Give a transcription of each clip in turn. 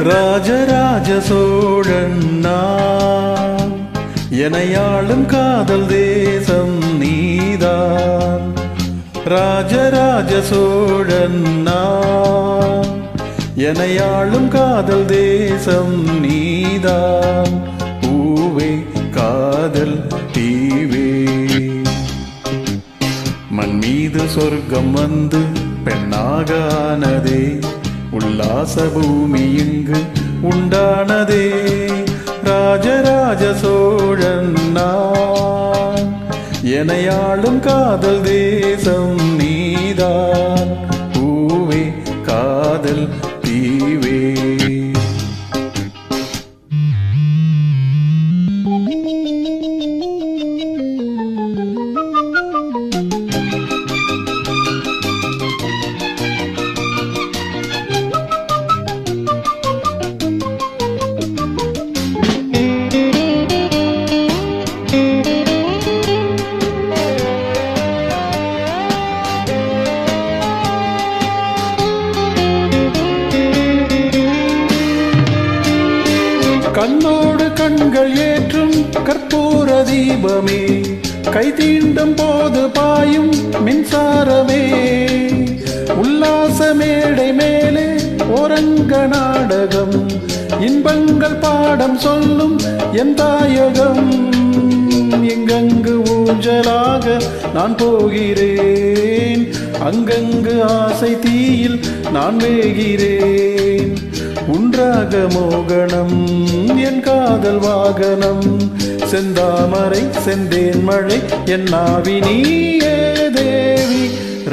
ராஜராஜ சோழன் நான், எனையாளும் காதல் தேசம் நீதான். ராஜராஜ சோழன் நான், எனையாளும் காதல் தேசம் நீதான். பூவே காதல் தீவே, மண் மீது சொர்க்கம் வந்து பெண்ணாக ஆனதே, உல்லாச பூமி இங்கு உண்டானதே. ராஜராஜ சோழன் நான், எனையாளும் காதல் தேசம் நீதான். பூவே காதல் தீவே. கண்ணோடு கண்கள் ஏற்றும் கற்பூர தீபமே, கை தீண்டும் போது பாயும் மின்சாரமே. உல்லாச மேடை மேலே ஓரங்க நாடகம், இன்பங்கள் பாடம் சொல்லும் என் தாயகம். எங்கெங்கு ஊஞ்சலாக நான் போகிறேன், அங்கங்கு ஆசை தீயில் நான் வேகிறேன். உன்றாக மோகனம் என் காதல் வாகனம், செந்தாமரை செந்தேன் மழை என் நாவி நீயே தேவி.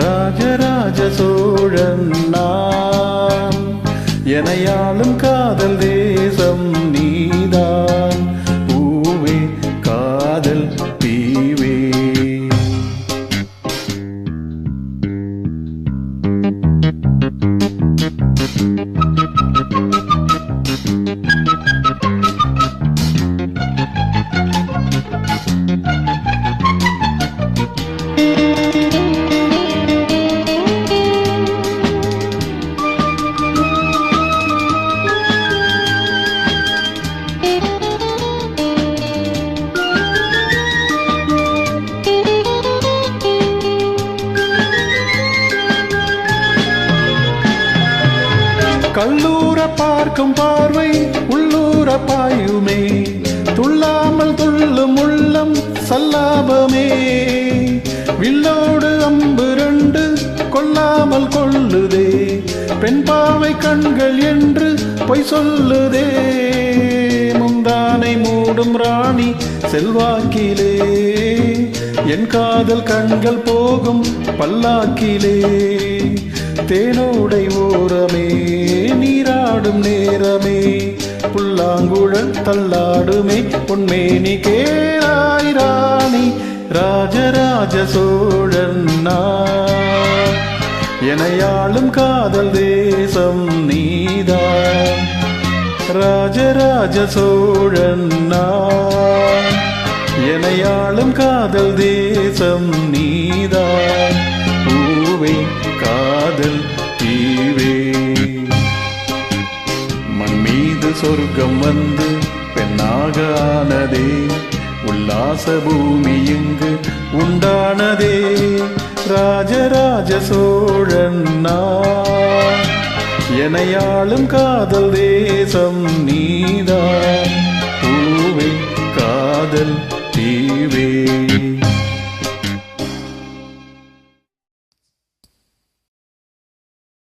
ராஜராஜ சோழன் நான், எனையாளும் காதல் தேசம் நீதான். பூவே காதல் தீவே. கல்லூர பார்க்கும் பார்வை உள்ளூர பாயுமே, துள்ளாமல் துள்ளும் உள்ளம் சல்லாபமே. வில்லோடு அம்பு ரெண்டு கொல்லாமல் கொள்ளுதே, பெண் பாவை கண்கள் என்று பொய் சொல்லுதே. முந்தானை மூடும் ராணி செல்வாக்கிலே, என் காதல் கண்கள் போகும் பல்லாக்கிலே. தேனோடை ஓரமே நீராடும் நேரமே, புல்லாங்குழல் தள்ளாடுமே பொன்மேனி கேளாய் ராணி. ராஜராஜ சோழன் நான், எனையாளும் காதல் தேசம் நீதான். ராஜராஜ சோழன் நான், எனையாளும் காதல் தேசம் நீதான். பூவே காதல் தீவே, மண் மீது சொர்க்கம் வந்து பெண்ணாக ஆனதே, உல்லாச பூமி இங்கு உண்டானதே. ராஜராஜ சோழன் நான், எனையாளும் காதல் தேசம் நீதான். பூவே காதல்